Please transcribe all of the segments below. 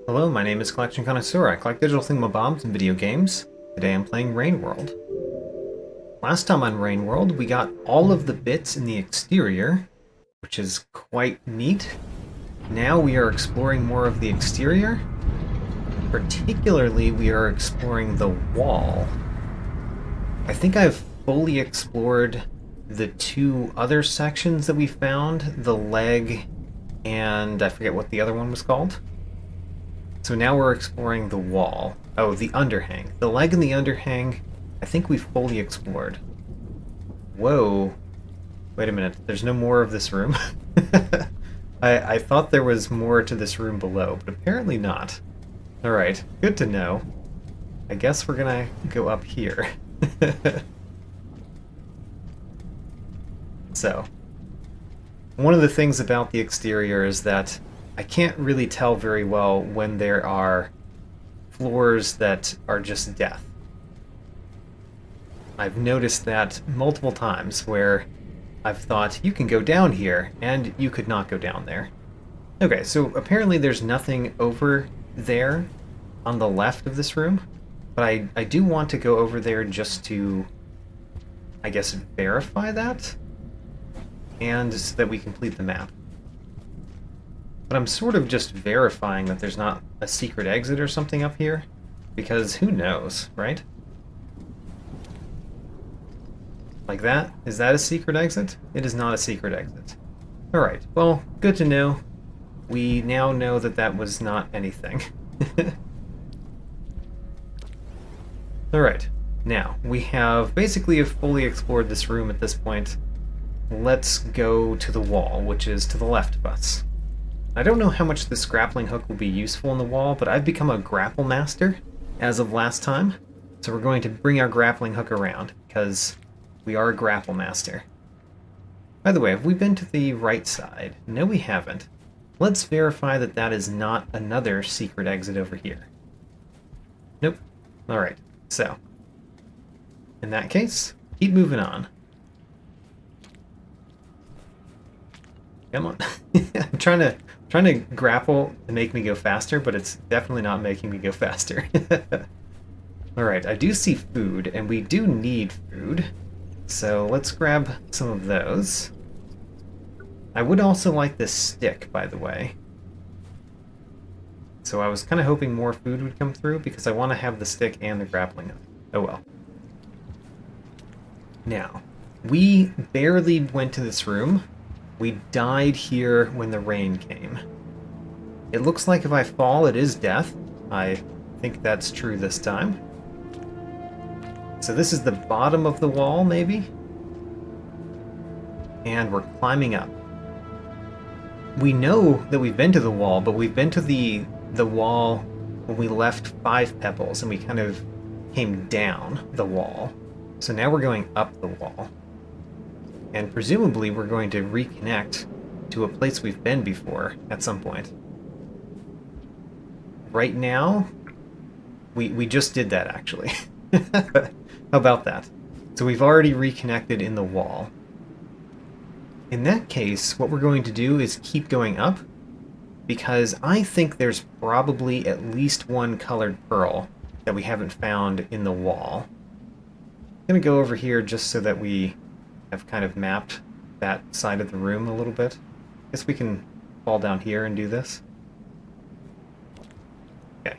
Hello, my name is Collection Connoisseur. I collect digital thingamabobs and video games. Today I'm playing Rain World. Last time on Rain World, we got all of the bits in the exterior, which is quite neat. Now we are exploring more of the exterior. Particularly, we are exploring the wall. I think I've fully explored the two other sections that we found, the leg and I forget what the other one was called. So now we're exploring the wall. Oh, the underhang. The leg and the underhang, I think we fully explored. Whoa. Wait a minute, there's no more of this room? I thought there was more to this room below, but apparently not. Alright, good to know. I guess we're gonna go up here. So, one of the things about the exterior is that I can't really tell very well when there are floors that are just death. I've noticed that multiple times where I've thought, you can go down here, and you could not go down there. Okay, so apparently there's nothing over there on the left of this room, but I do want to go over there just to, I guess, verify that, and so that we complete the map. But I'm sort of just verifying that there's not a secret exit or something up here, because who knows, right? Like that? Is that a secret exit? It is not a secret exit. Alright, well, good to know. We now know that that was not anything. Alright, now, we have basically fully explored this room at this point. Let's go to the wall, which is to the left of us. I don't know how much this grappling hook will be useful in the wall, but I've become a grapple master as of last time. So we're going to bring our grappling hook around, because we are a grapple master. By the way, have we been to the right side? No, we haven't. Let's verify that that is not another secret exit over here. Nope. Alright, so. In that case, keep moving on. Come on. I'm trying to grapple to make me go faster, but it's definitely not making me go faster. Alright, I do see food, and we do need food. So let's grab some of those. I would also like this stick, by the way. So I was kind of hoping more food would come through, because I want to have the stick and the grappling hook. Oh well. Now, we barely went to this room. We died here when the rain came. It looks like if I fall, it is death. I think that's true this time. So this is the bottom of the wall, maybe? And we're climbing up. We know that we've been to the wall, but we've been to the wall when we left 5 pebbles, and we kind of came down the wall. So now we're going up the wall. And presumably we're going to reconnect to a place we've been before at some point. Right now, we just did that, actually. How about that? So we've already reconnected in the wall. In that case, what we're going to do is keep going up, because I think there's probably at least one colored pearl that we haven't found in the wall. I'm going to go over here just so that we have kind of mapped that side of the room a little bit. Guess we can fall down here and do this. Okay.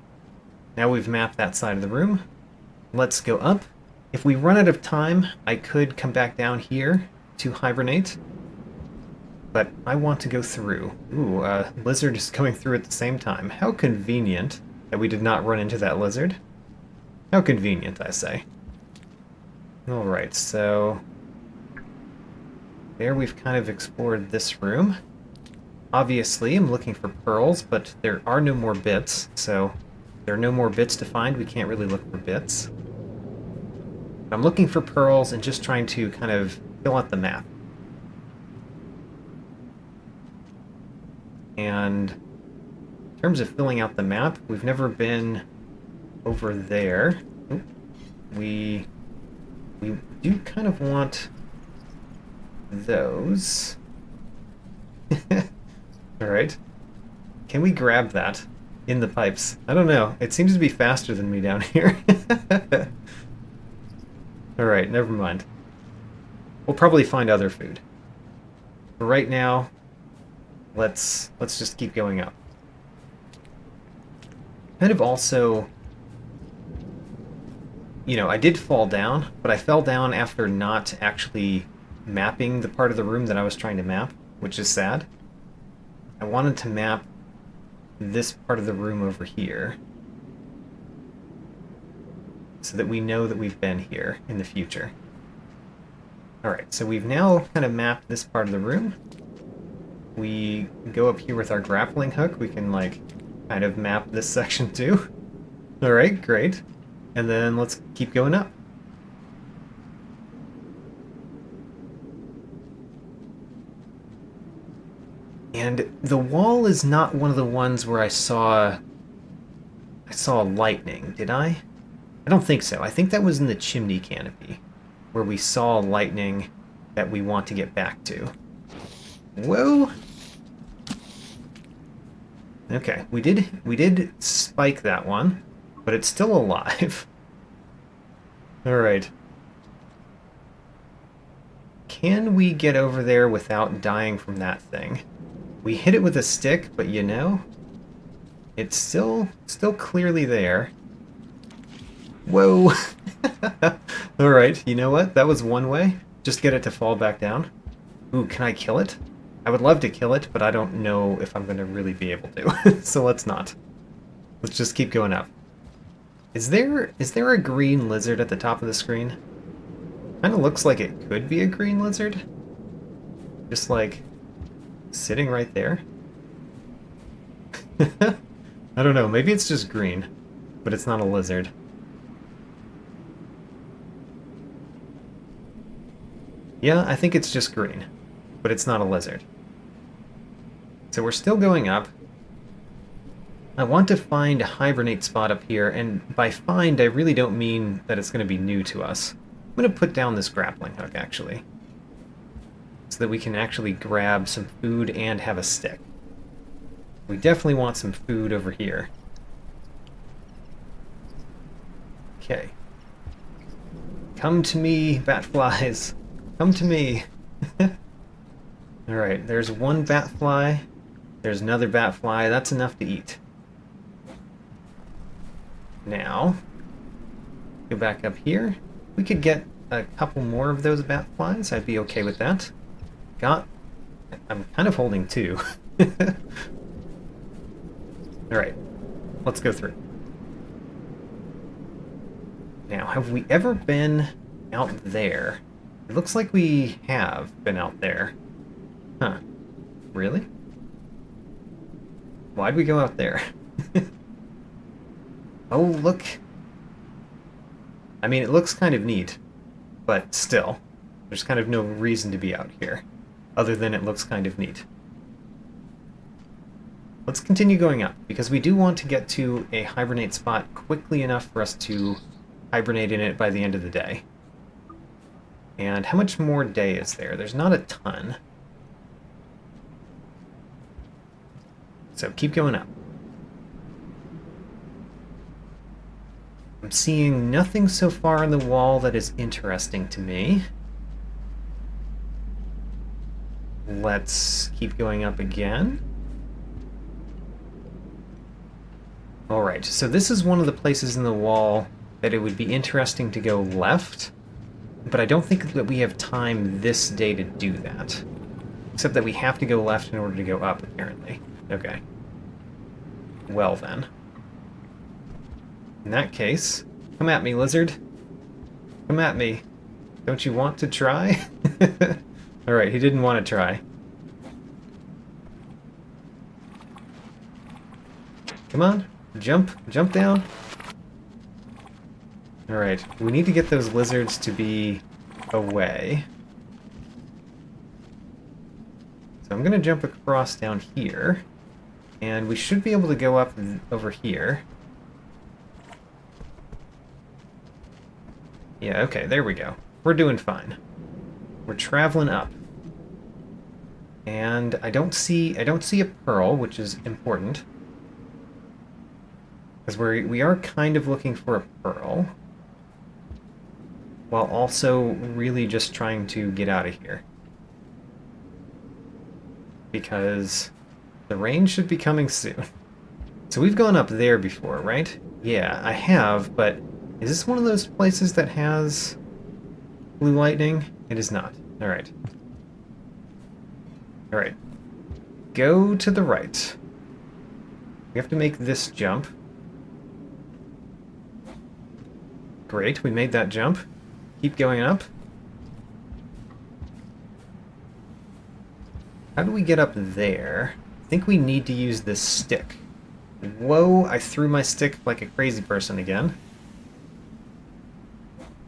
Now we've mapped that side of the room. Let's go up. If we run out of time, I could come back down here to hibernate. But I want to go through. Ooh, lizard is going through at the same time. How convenient that we did not run into that lizard. How convenient, I say. Alright, so there we've kind of explored this room. Obviously, I'm looking for pearls, but there are no more bits, so if there are no more bits to find, we can't really look for bits. I'm looking for pearls and just trying to kind of fill out the map. And in terms of filling out the map, we've never been over there. Oop. We do kind of want those. Alright. Can we grab that? in the pipes. I don't know. It seems to be faster than me down here. Alright, never mind. We'll probably find other food. But right now, let's just keep going up. Kind of also, you know, I did fall down, but I fell down after not actually mapping the part of the room that I was trying to map, which is sad. I wanted to map this part of the room over here so that we know that we've been here in the future. Alright, so we've now kind of mapped this part of the room. We go up here with our grappling hook. We can, like, kind of map this section too. Alright, great. And then let's keep going up. And the wall is not one of the ones where I saw lightning, did I? I don't think so. I think that was in the chimney canopy, where we saw lightning that we want to get back to. Whoa! Okay, we did spike that one, but it's still alive. Alright. Can we get over there without dying from that thing? We hit it with a stick, but you know, it's still clearly there. Whoa! Alright, you know what? That was one way. Just get it to fall back down. Ooh, can I kill it? I would love to kill it, but I don't know if I'm going to really be able to. So let's not. Let's just keep going up. Is there a green lizard at the top of the screen? Kind of looks like it could be a green lizard. Just like sitting right there. I don't know, maybe it's just green, but it's not a lizard. Yeah, I think it's just green, but it's not a lizard. So we're still going up. I want to find a hibernate spot up here, and by find, I really don't mean that it's going to be new to us. I'm going to put down this grappling hook, actually, so that we can actually grab some food and have a stick. We definitely want some food over here. Okay. Come to me, batflies. Come to me. Alright, there's one batfly. There's another batfly. That's enough to eat. Now, go back up here. We could get a couple more of those batflies. I'd be okay with that. I'm kind of holding two. Alright, let's go through. Now, have we ever been out there? It looks like we have been out there. Huh. Really? Why'd we go out there? Oh, look. I mean, it looks kind of neat, but still, there's kind of no reason to be out here, other than it looks kind of neat. Let's continue going up, because we do want to get to a hibernate spot quickly enough for us to hibernate in it by the end of the day. And how much more day is there? There's not a ton. So keep going up. I'm seeing nothing so far on the wall that is interesting to me. Let's keep going up again. Alright, so this is one of the places in the wall that it would be interesting to go left, but I don't think that we have time this day to do that. Except that we have to go left in order to go up, apparently. Okay. Well then. In that case, come at me, lizard. Come at me. Don't you want to try? Alright, he didn't want to try. Come on, jump down. Alright, we need to get those lizards to be away. So I'm gonna jump across down here, and we should be able to go up over here. Yeah, okay, there we go. We're doing fine. We're traveling up. And I don't see a pearl, which is important. Because we are kind of looking for a pearl, while also really just trying to get out of here. Because the rain should be coming soon. So we've gone up there before, right? Yeah, I have, but is this one of those places that has blue lightning? It is not. Alright. Alright. Go to the right. We have to make this jump. Great, we made that jump. Keep going up. How do we get up there? I think we need to use this stick. Whoa, I threw my stick like a crazy person again.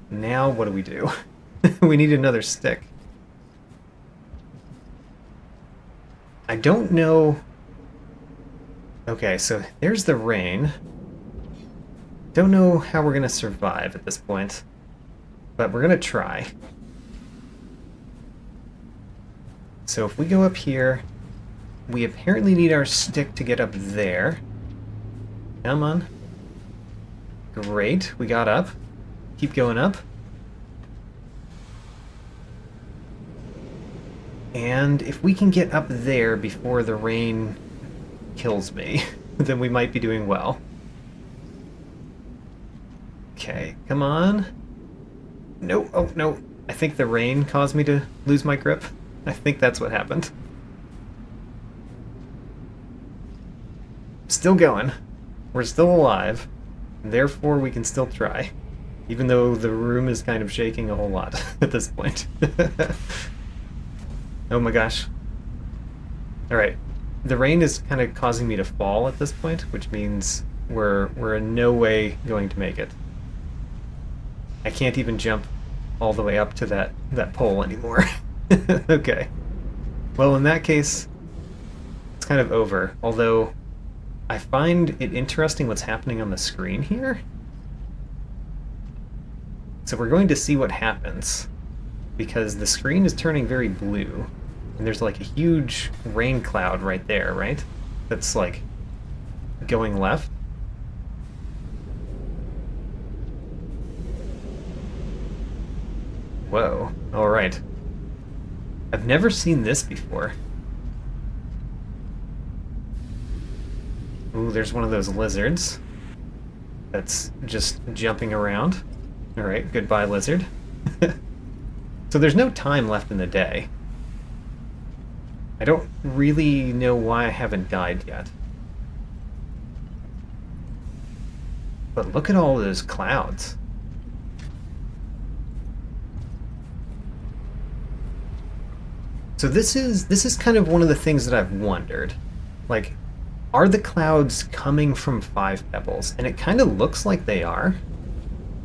Now what do we do? We need another stick. I don't know... Okay, so there's the rain. Don't know how we're going to survive at this point, but we're going to try. So if we go up here, we apparently need our stick to get up there. Come on. Great, we got up. Keep going up. And if we can get up there before the rain kills me, then we might be doing well. Okay, come on. No, oh no. I think the rain caused me to lose my grip. I think that's what happened. Still going. We're still alive. Therefore, we can still try. Even though the room is kind of shaking a whole lot at this point. Oh my gosh. Alright. The rain is kind of causing me to fall at this point, which means we're in no way going to make it. I can't even jump all the way up to that pole anymore. Okay. Well, in that case, it's kind of over. Although, I find it interesting what's happening on the screen here. So we're going to see what happens, because the screen is turning very blue, and there's like a huge rain cloud right there, right? That's like going left. Whoa, alright. I've never seen this before. Ooh, there's one of those lizards that's just jumping around. Alright, goodbye, lizard. So there's no time left in the day. I don't really know why I haven't died yet. But look at all those clouds. So this is kind of one of the things that I've wondered. Like, are the clouds coming from Five Pebbles? And it kind of looks like they are.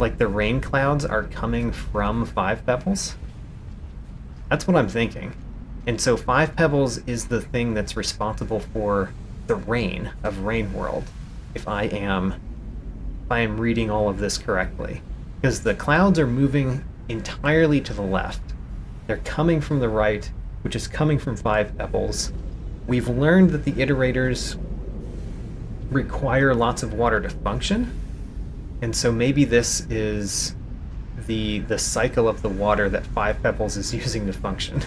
Like the rain clouds are coming from Five Pebbles. That's what I'm thinking. And so Five Pebbles is the thing that's responsible for the rain of Rain World, if I am reading all of this correctly. Because the clouds are moving entirely to the left. They're coming from the right, which is coming from Five Pebbles. We've learned that the iterators require lots of water to function, and so maybe this is the cycle of the water that Five Pebbles is using to function.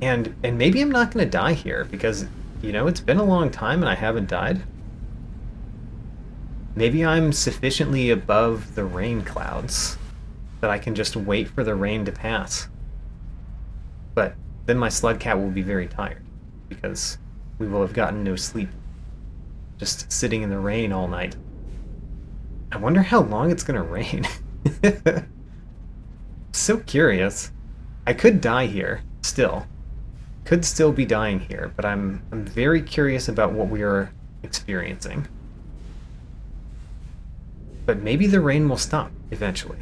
and maybe I'm not going to die here, because, you know, it's been a long time and I haven't died. Maybe I'm sufficiently above the rain clouds that I can just wait for the rain to pass. But then my slug cat will be very tired, because we will have gotten no sleep, just sitting in the rain all night. I wonder how long it's gonna rain. So curious. I could die here, still. Could still be dying here, but I'm very curious about what we are experiencing. But maybe the rain will stop eventually.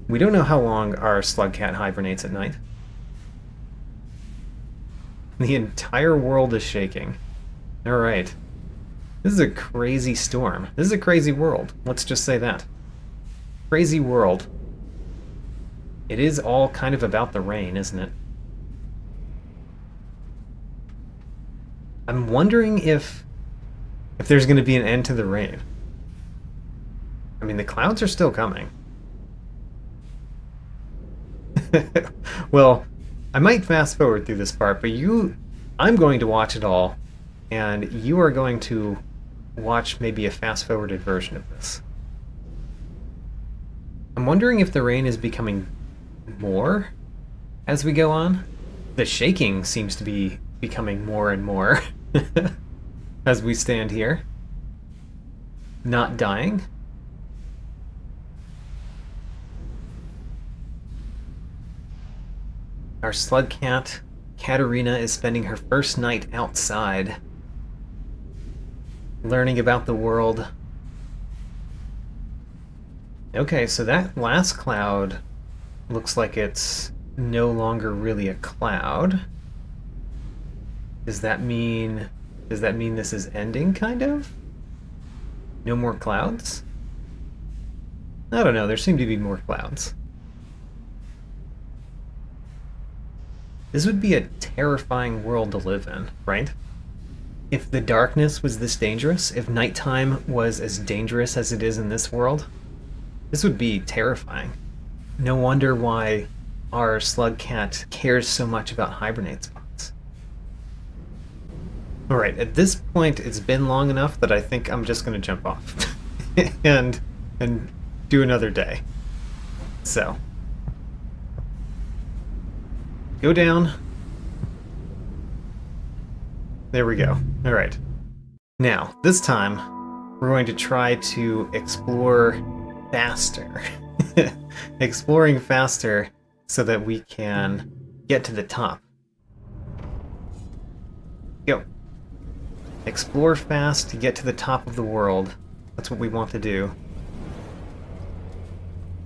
We don't know how long our slug cat hibernates at night. The entire world is shaking. Alright. This is a crazy storm. This is a crazy world. Let's just say that. Crazy world. It is all kind of about the rain, isn't it? I'm wondering if there's going to be an end to the rain. I mean, the clouds are still coming. Well, I might fast forward through this part, but I'm going to watch it all, and you are going to watch maybe a fast forwarded version of this. I'm wondering if the rain is becoming more as we go on. The shaking seems to be becoming more and more as we stand here. Not dying. Our slug cat, Katerina, is spending her first night outside, learning about the world. Okay, so that last cloud looks like it's no longer really a cloud. Does that mean this is ending, kind of? No more clouds? I don't know, there seem to be more clouds. This would be a terrifying world to live in, right? If the darkness was this dangerous, if nighttime was as dangerous as it is in this world, this would be terrifying. No wonder why our slug cat cares so much about hibernate spots. Alright, at this point it's been long enough that I think I'm just going to jump off and do another day. So, go down. There we go. Alright. Now, this time, we're going to try to explore faster. Exploring faster so that we can get to the top. Go. Explore fast to get to the top of the world. That's what we want to do.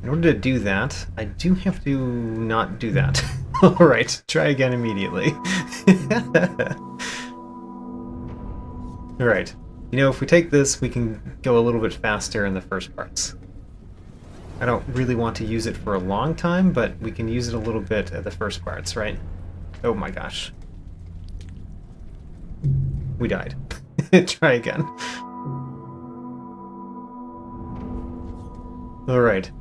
In order to do that, I do have to not do that. Alright, try again immediately. Alright. You know, if we take this, we can go a little bit faster in the first parts. I don't really want to use it for a long time, but we can use it a little bit at the first parts, right? Oh my gosh. We died. Try again. Alright.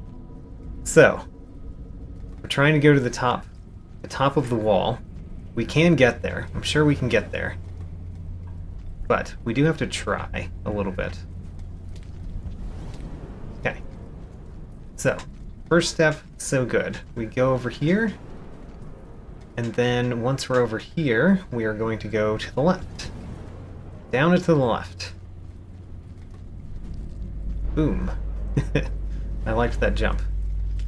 So, we're trying to go to the top of the wall. We can get there. I'm sure we can get there. But we do have to try a little bit. Okay. So, first step, so good. We go over here, and then once we're over here, we are going to go to the left. Down and to the left. Boom. I liked that jump.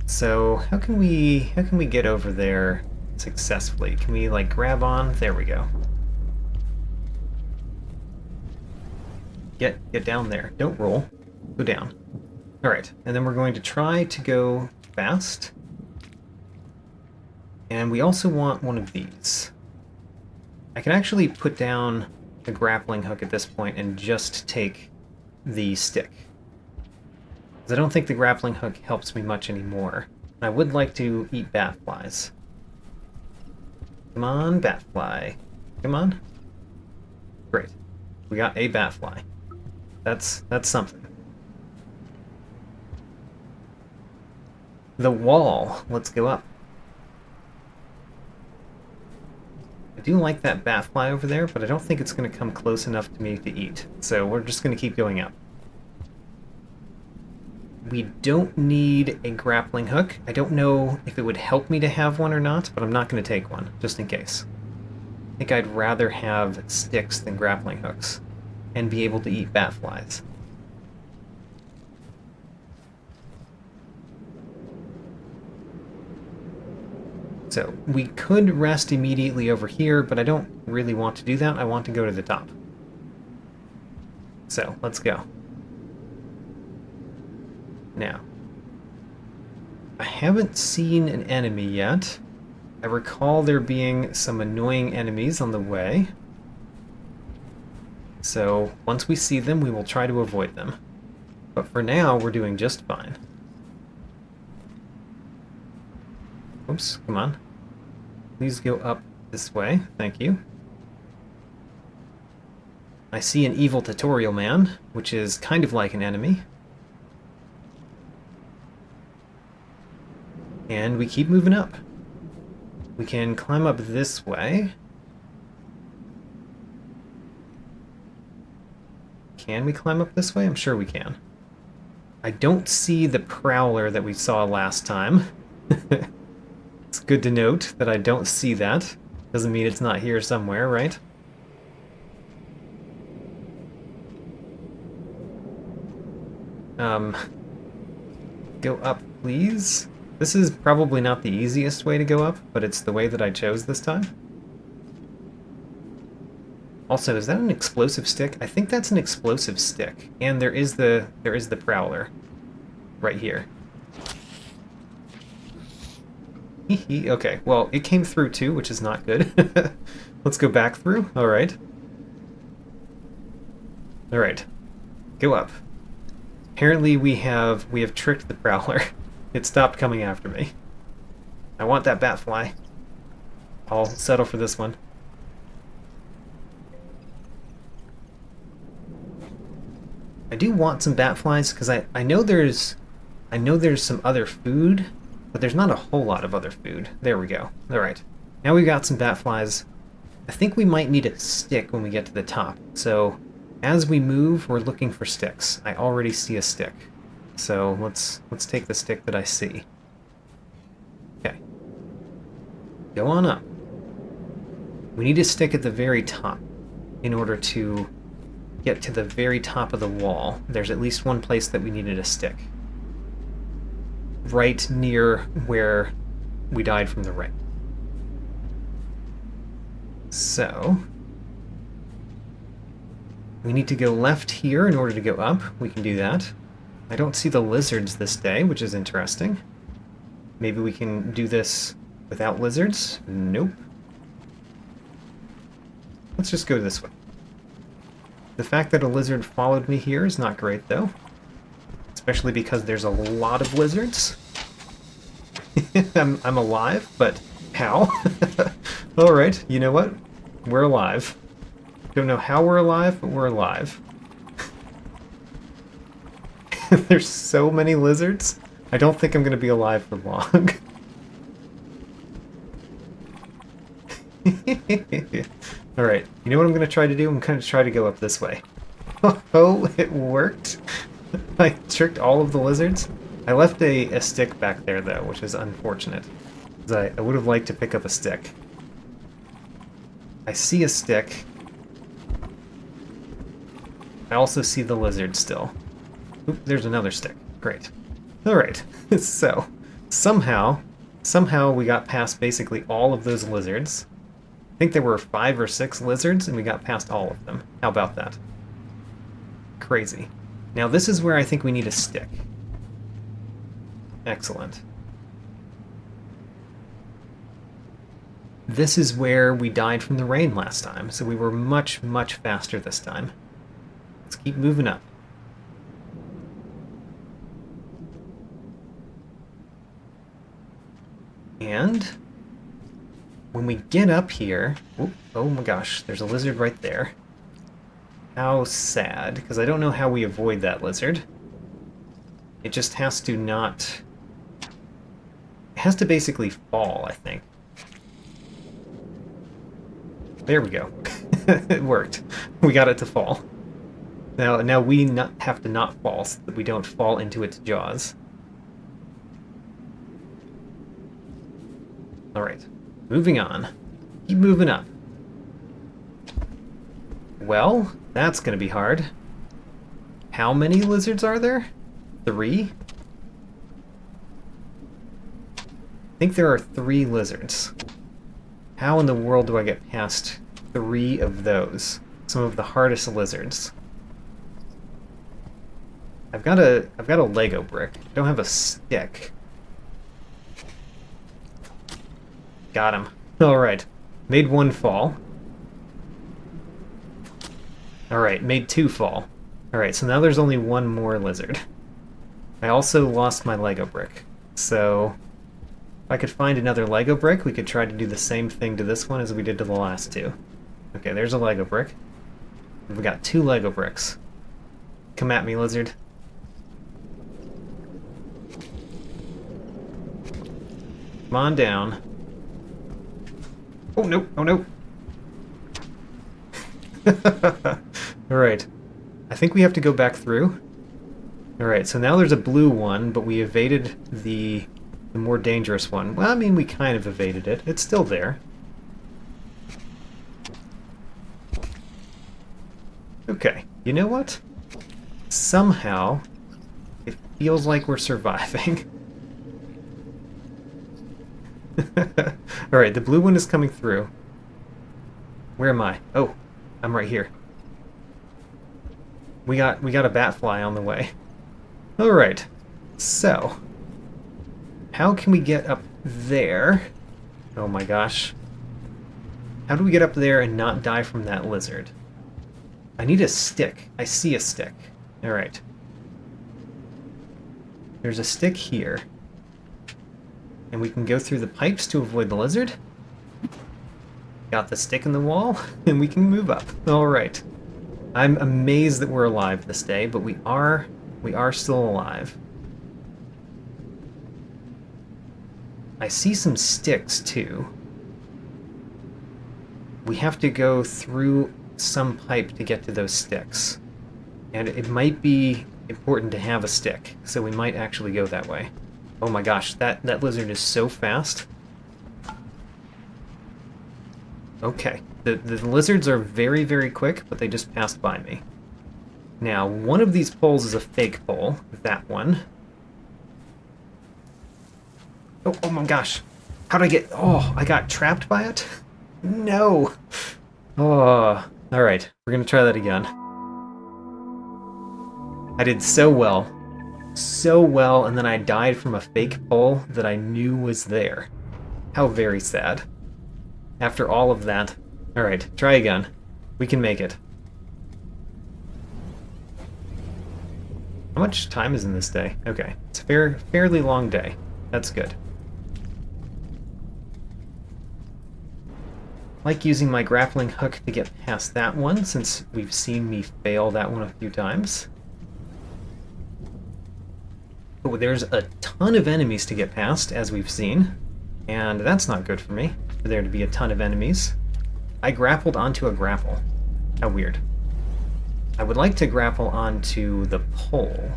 So, how can we get over there successfully? Can we, like, grab on? There we go. Get down there. Don't roll. Go down. Alright, and then we're going to try to go fast. And we also want one of these. I can actually put down the grappling hook at this point and just take the stick. Because I don't think the grappling hook helps me much anymore. I would like to eat bat flies. Come on, bat fly. Come on. Great. We got a bat fly. That's something. The wall. Let's go up. I do like that bat fly over there, but I don't think it's going to come close enough to me to eat. So we're just going to keep going up. We don't need a grappling hook. I don't know if it would help me to have one or not, but I'm not going to take one, just in case. I think I'd rather have sticks than grappling hooks, and be able to eat bat flies. So, we could rest immediately over here, but I don't really want to do that. I want to go to the top. So, let's go. Now, I haven't seen an enemy yet. I recall there being some annoying enemies on the way. So, once we see them, we will try to avoid them. But for now, we're doing just fine. Oops, come on. Please go up this way. Thank you. I see an evil tutorial man, which is kind of like an enemy. And we keep moving up. We can climb up this way. Can we climb up this way? I'm sure we can. I don't see the prowler that we saw last time. It's good to note that I don't see that. Doesn't mean it's not here somewhere, right? Go up, please. This is probably not the easiest way to go up, but it's the way that I chose this time. Also, is that an explosive stick? I think that's an explosive stick. And there is the prowler right here. Okay, well, it came through too, which is not good. Let's go back through. Alright. Alright. Go up. Apparently we have tricked the prowler. It stopped coming after me. I want that bat fly. I'll settle for this one. I do want some bat flies because I know there's some other food, but there's not a whole lot of other food. There we go. Alright. Now we've got some bat flies. I think we might need a stick when we get to the top. So as we move, we're looking for sticks. I already see a stick. So let's take the stick that I see. Okay. Go on up. We need a stick at the very top in order to get to the very top of the wall. There's at least one place that we needed a stick. Right near where we died from the rain. So we need to go left here in order to go up. We can do that. I don't see the lizards this day, which is interesting. Maybe we can do this without lizards? Nope. Let's just go this way. The fact that a lizard followed me here is not great, though. Especially because there's a lot of lizards. I'm alive, but how? Alright, you know what? We're alive. Don't know how we're alive, but we're alive. There's so many lizards. I don't think I'm going to be alive for long. Alright, you know what I'm going to try to do? I'm going to try to go up this way. Oh, it worked. I tricked all of the lizards. I left a stick back there, though, which is unfortunate. Because I would have liked to pick up a stick. I see a stick. I also see the lizard still. Oop, there's another stick. Great. Alright, so somehow we got past basically all of those lizards. I think there were 5 or 6 lizards, and we got past all of them. How about that? Crazy. Now this is where I think we need a stick. Excellent. This is where we died from the rain last time, so we were much, much faster this time. Let's keep moving up. And when we get up here... oh my gosh, there's a lizard right there. How sad, because I don't know how we avoid that lizard. It just has to not... It has to basically fall, I think. There we go. It worked. We got it to fall. Now we have to not fall so that we don't fall into its jaws. Alright, moving on. Keep moving up. Well, that's gonna be hard. How many lizards are there? 3? I think there are 3 lizards. How in the world do I get past 3 of those? Some of the hardest lizards. I've got a Lego brick. I don't have a stick. Got him. Alright. Made 1 fall. Alright, made 2 fall. Alright, so now there's only 1 more lizard. I also lost my Lego brick. So, if I could find another Lego brick, we could try to do the same thing to this one as we did to the last 2. Okay, there's a Lego brick. We got 2 Lego bricks. Come at me, lizard. Come on down. Oh no, oh no. Alright. I think we have to go back through. Alright, so now there's a blue one, but we evaded the more dangerous one. Well, I mean, we kind of evaded it. It's still there. Okay, you know what? Somehow, it feels like we're surviving. Alright, the blue one is coming through. Where am I? Oh, I'm right here. We got a bat fly on the way. Alright, so how can we get up there? Oh my gosh. How do we get up there and not die from that lizard? I need a stick. I see a stick. Alright. There's a stick here. And we can go through the pipes to avoid the lizard. Got the stick in the wall, and we can move up. Alright. I'm amazed that we're alive this day, but we are still alive. I see some sticks, too. We have to go through some pipe to get to those sticks. And it might be important to have a stick, so we might actually go that way. Oh my gosh, that lizard is so fast. Okay, the lizards are very, very quick, but they just passed by me. Now, one of these poles is a fake pole, that one. Oh my gosh. How'd I get... Oh, I got trapped by it? No! Oh, alright, we're gonna try that again. I did so well, and then I died from a fake pole that I knew was there. How very sad. After all of that. Alright, try again. We can make it. How much time is in this day? Okay, it's a fairly long day. That's good. I like using my grappling hook to get past that one, since we've seen me fail that one a few times. Oh, there's a ton of enemies to get past, as we've seen, and that's not good for me, for there to be a ton of enemies. I grappled onto a grapple. How weird. I would like to grapple onto the pole.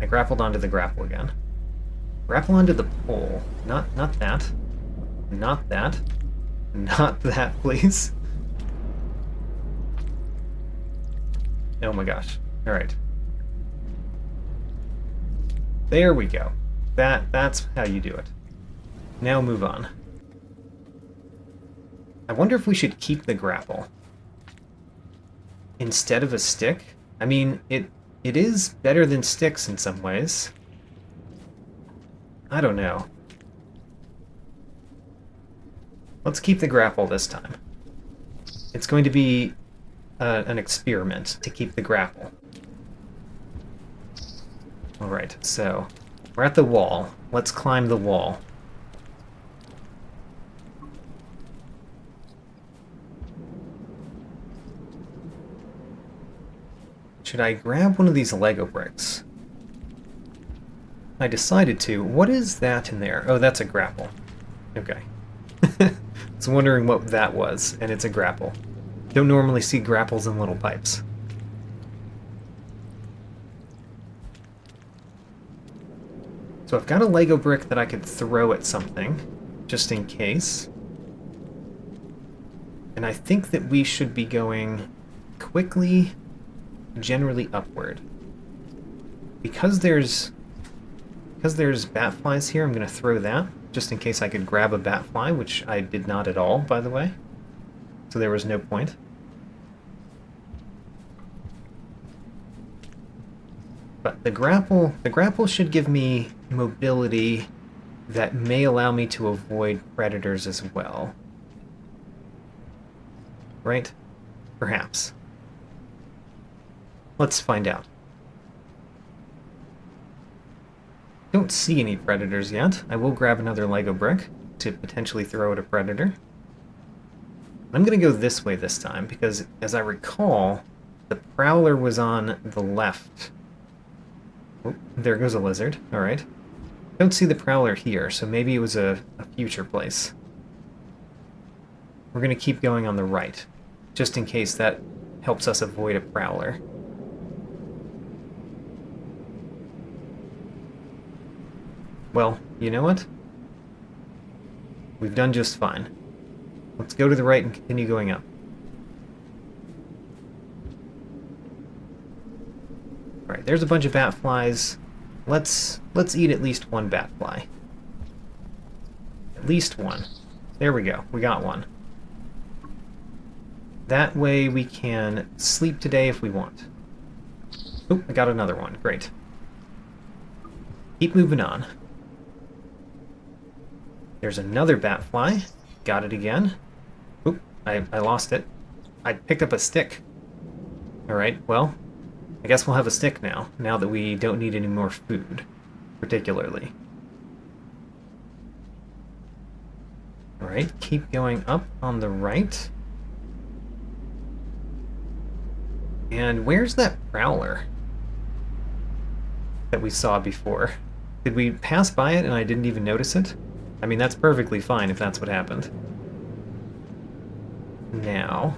I grappled onto the grapple again. Grapple onto the pole. Not that. Not that. Not that, please. Oh my gosh. Alright. There we go. That's how you do it. Now move on. I wonder if we should keep the grapple instead of a stick. I mean, it is better than sticks in some ways. I don't know. Let's keep the grapple this time. It's going to be an experiment to keep the grapple. Alright, so we're at the wall. Let's climb the wall. Should I grab one of these Lego bricks? I decided to. What is that in there? Oh, that's a grapple. Okay. I was wondering what that was, and it's a grapple. Don't normally see grapples in little pipes. So I've got a Lego brick that I could throw at something, just in case. And I think that we should be going quickly, generally upward. Because there's bat flies here, I'm going to throw that, just in case I could grab a bat fly, which I did not at all, by the way. So there was no point. But the grapple should give me mobility that may allow me to avoid predators as well. Right? Perhaps. Let's find out. Don't see any predators yet. I will grab another Lego brick to potentially throw at a predator. I'm going to go this way this time, because as I recall, the Prowler was on the left. Oh, there goes a lizard. Alright. Don't see the Prowler here, so maybe it was a future place. We're going to keep going on the right, just in case that helps us avoid a Prowler. Well, you know what? We've done just fine. Let's go to the right and continue going up. Alright, there's a bunch of bat flies. Let's eat at least one bat fly. At least one. There we go. We got one. That way we can sleep today if we want. Oh, I got another one. Great. Keep moving on. There's another bat fly. Got it again. Oop, I lost it. I picked up a stick. Alright, well, I guess we'll have a stick now that we don't need any more food, particularly. Alright, keep going up on the right. And where's that Prowler that we saw before? Did we pass by it and I didn't even notice it? I mean, that's perfectly fine if that's what happened. Now,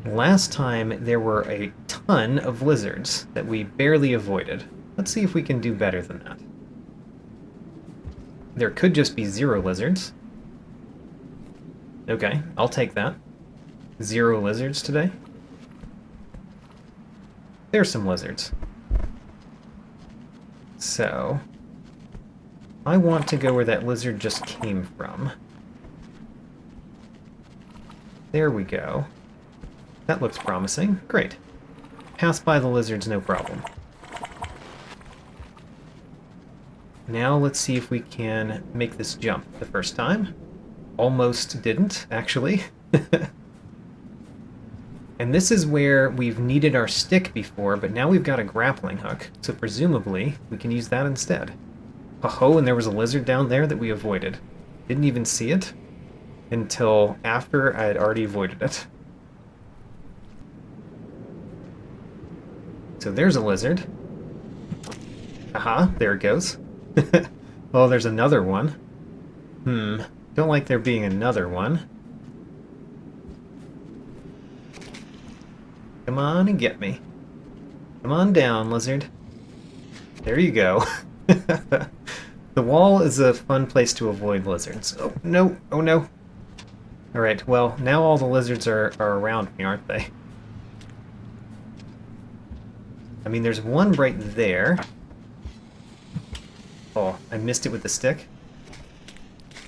last time there were a ton of lizards that we barely avoided. Let's see if we can do better than that. There could just be 0 lizards. Okay, I'll take that. 0 lizards today. There's some lizards. So, I want to go where that lizard just came from. There we go. That looks promising. Great. Pass by the lizards, no problem. Now let's see if we can make this jump the first time. Almost didn't, actually. And this is where we've needed our stick before, but now we've got a grappling hook, so presumably we can use that instead. Oh, and there was a lizard down there that we avoided. Didn't even see it until after I had already avoided it. So there's a lizard. Aha, there it goes. Oh, there's another one. Don't like there being another one. Come on and get me. Come on down, lizard. There you go. The wall is a fun place to avoid lizards. Oh, no. Oh, no. Alright, well, now all the lizards are around me, aren't they? I mean, there's one right there. Oh, I missed it with the stick.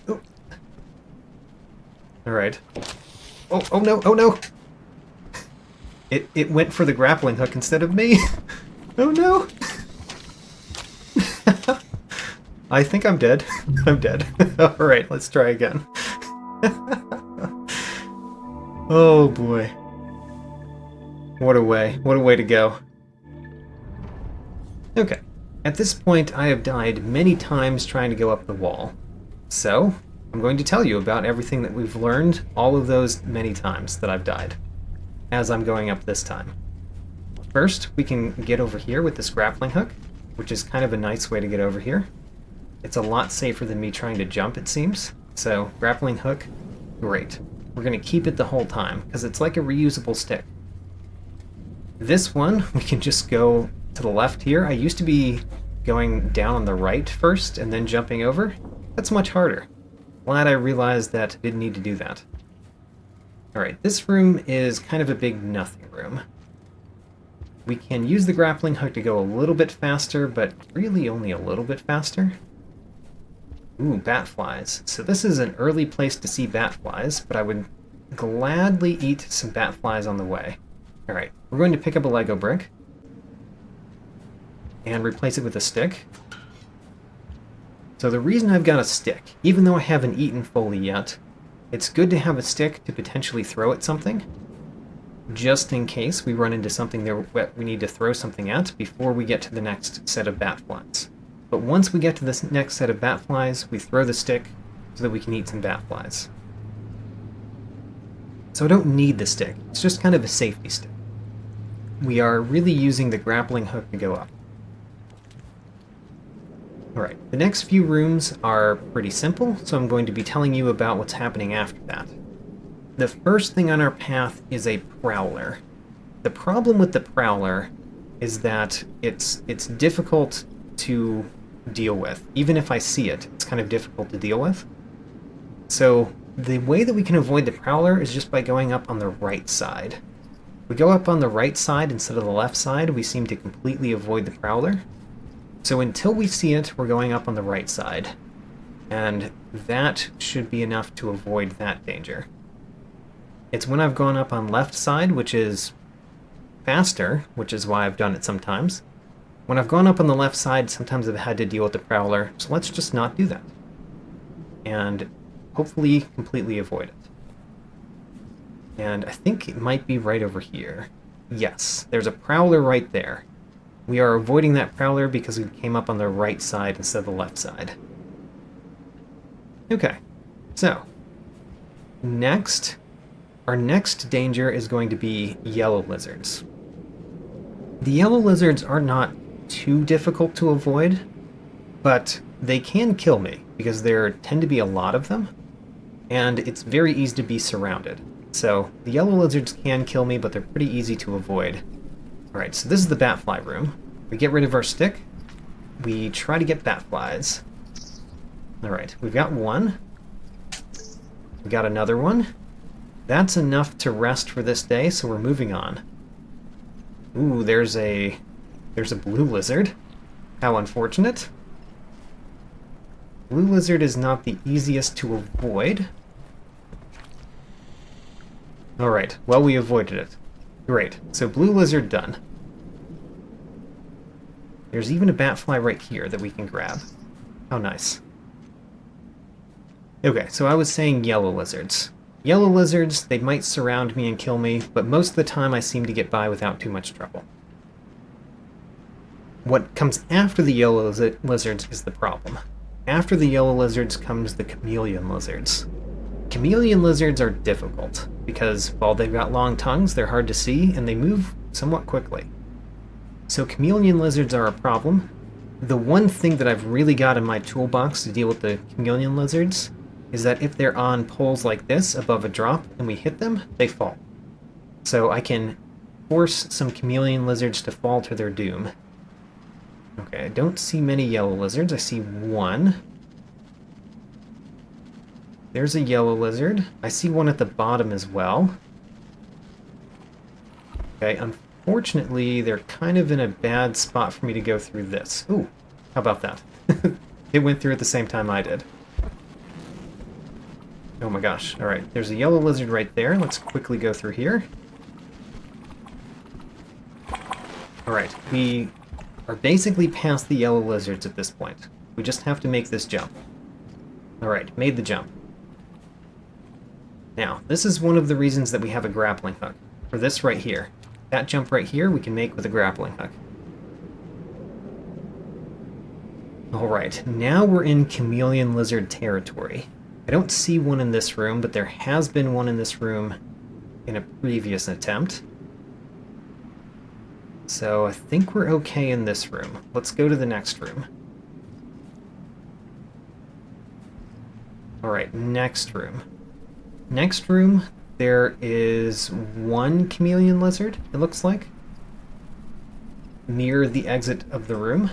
Oh. Alright. Oh no, oh no! It went for the grappling hook instead of me. Oh no! I think I'm dead. I'm dead. Alright, let's try again. Oh boy. What a way to go. Okay. At this point, I have died many times trying to go up the wall. So, I'm going to tell you about everything that we've learned all of those many times that I've died, as I'm going up this time. First, we can get over here with this grappling hook, which is kind of a nice way to get over here. It's a lot safer than me trying to jump, it seems. So, grappling hook, great. We're going to keep it the whole time, because it's like a reusable stick. This one, we can just go to the left here. I used to be going down on the right first and then jumping over. That's much harder. Glad I realized that I didn't need to do that. Alright, this room is kind of a big nothing room. We can use the grappling hook to go a little bit faster, but really only a little bit faster. Ooh, bat flies. So this is an early place to see bat flies, but I would gladly eat some bat flies on the way. Alright, we're going to pick up a Lego brick and replace it with a stick. So the reason I've got a stick, even though I haven't eaten fully yet, it's good to have a stick to potentially throw at something, just in case we run into something that we need to throw something at before we get to the next set of bat flies. But once we get to this next set of bat flies, we throw the stick so that we can eat some bat flies. So I don't need the stick. It's just kind of a safety stick. We are really using the grappling hook to go up. Alright, the next few rooms are pretty simple, so I'm going to be telling you about what's happening after that. The first thing on our path is a prowler. The problem with the prowler is that it's difficult to deal with. Even if I see it, it's kind of difficult to deal with. So the way that we can avoid the prowler is just by going up on the right side. We go up on the right side instead of the left side, we seem to completely avoid the prowler. So until we see it, we're going up on the right side. And that should be enough to avoid that danger. It's when I've gone up on left side, which is faster, which is why I've done it sometimes. When I've gone up on the left side, sometimes I've had to deal with the prowler, so let's just not do that. And hopefully completely avoid it. And I think it might be right over here. Yes, there's a prowler right there. We are avoiding that prowler because we came up on the right side instead of the left side. Okay, so next, our next danger is going to be yellow lizards. The yellow lizards are not too difficult to avoid, but they can kill me because there tend to be a lot of them, and it's very easy to be surrounded. So the yellow lizards can kill me, but they're pretty easy to avoid. Alright, so this is the batfly room. We get rid of our stick. We try to get batflies. Alright, we've got one. We got another one. That's enough to rest for this day, so we're moving on. Ooh, there's a blue lizard. How unfortunate. Blue lizard is not the easiest to avoid. Alright, well, we avoided it. Great, so blue lizard done. There's even a batfly right here that we can grab. How nice. Okay, so I was saying yellow lizards. Yellow lizards, they might surround me and kill me, but most of the time I seem to get by without too much trouble. What comes after the yellow lizards is the problem. After the yellow lizards comes the chameleon lizards. Chameleon lizards are difficult, because while they've got long tongues, they're hard to see, and they move somewhat quickly. So chameleon lizards are a problem. The one thing that I've really got in my toolbox to deal with the chameleon lizards is that if they're on poles like this above a drop and we hit them, they fall. So I can force some chameleon lizards to fall to their doom. Okay, I don't see many yellow lizards. I see one. There's a yellow lizard. I see one at the bottom as well. Okay, unfortunately, they're kind of in a bad spot for me to go through this. Ooh, how about that? It went through at the same time I did. Oh my gosh. Alright, there's a yellow lizard right there. Let's quickly go through here. Alright, we are basically past the yellow lizards at this point. We just have to make this jump. Alright, made the jump. Now, this is one of the reasons that we have a grappling hook. For this right here. That jump right here we can make with a grappling hook. Alright, now we're in chameleon lizard territory. I don't see one in this room, but there has been one in this room in a previous attempt. So I think we're okay in this room. Let's go to the next room. Alright, next room. Next room, there is one chameleon lizard, it looks like, near the exit of the room.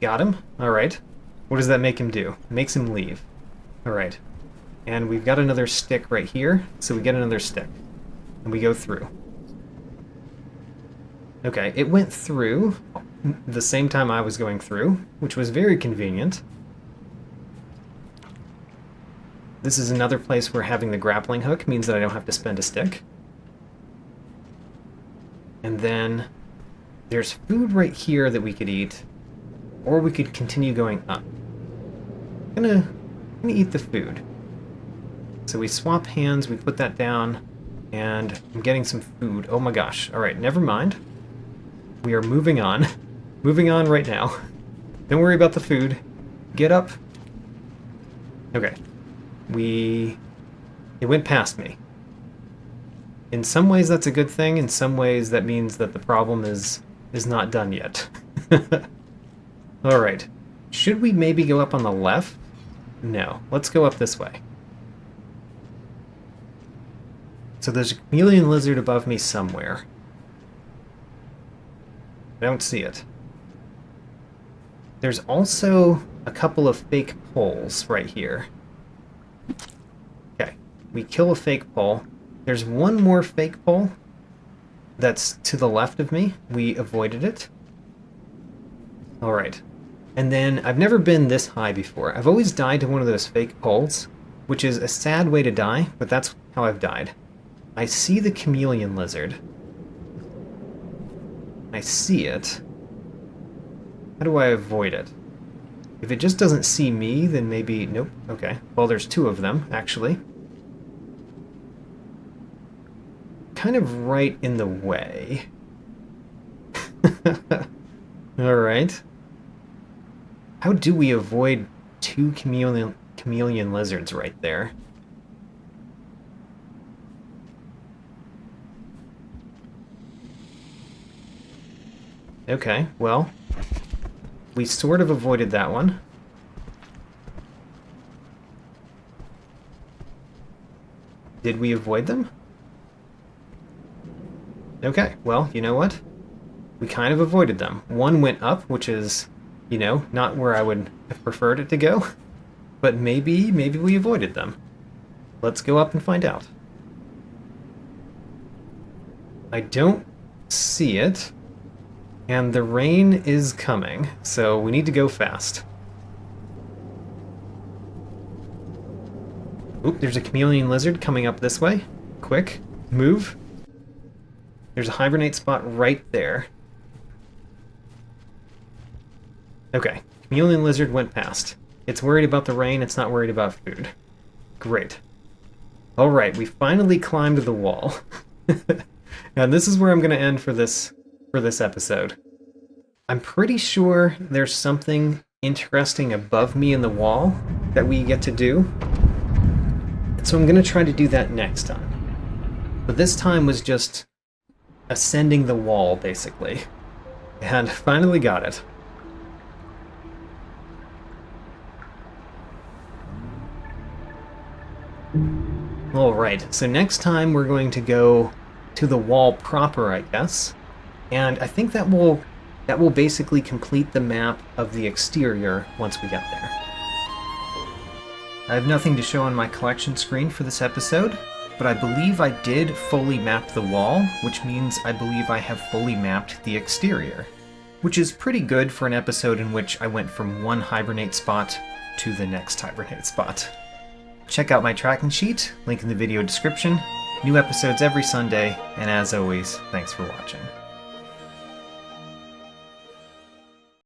Got him. Alright. What does that make him do? It makes him leave. Alright. And we've got another stick right here, so we get another stick. And we go through. Okay, it went through the same time I was going through, which was very convenient. This is another place where having the grappling hook means that I don't have to spend a stick. And then there's food right here that we could eat, or we could continue going up. I'm gonna eat the food. So we swap hands, we put that down, and I'm getting some food. Oh my gosh. Alright, never mind. We are moving on. Moving on right now. Don't worry about the food. Get up. Okay. It went past me. In some ways that's a good thing, in some ways that means that the problem is not done yet. Alright. Should we maybe go up on the left? No. Let's go up this way. So there's a chameleon lizard above me somewhere. I don't see it. There's also a couple of fake poles right here. Okay, we kill a fake pole. There's one more fake pole that's to the left of me. We avoided it. Alright. And then, I've never been this high before. I've always died to one of those fake poles, which is a sad way to die, but that's how I've died. I see the chameleon lizard. I see it. How do I avoid it? If it just doesn't see me, then maybe... Nope. Okay. Well, there's two of them, actually. Kind of right in the way. Alright. How do we avoid two chameleon lizards right there? Okay, well, we sort of avoided that one. Did we avoid them? Okay, well, you know what? We kind of avoided them. One went up, which is, you know, not where I would have preferred it to go. But maybe we avoided them. Let's go up and find out. I don't see it. And the rain is coming, so we need to go fast. Oop, there's a chameleon lizard coming up this way. Quick, move. There's a hibernate spot right there. Okay, chameleon lizard went past. It's worried about the rain, it's not worried about food. Great. Alright, we finally climbed the wall. And this is where I'm going to end for this episode. I'm pretty sure there's something interesting above me in the wall that we get to do. So I'm going to try to do that next time. But this time was just ascending the wall, basically. And finally got it. Alright, so next time we're going to go to the wall proper, I guess. And I think that will basically complete the map of the exterior once we get there. I have nothing to show on my collection screen for this episode, but I believe I did fully map the wall, which means I believe I have fully mapped the exterior, which is pretty good for an episode in which I went from one hibernate spot to the next hibernate spot. Check out my tracking sheet, link in the video description. New episodes every Sunday, and as always, thanks for watching.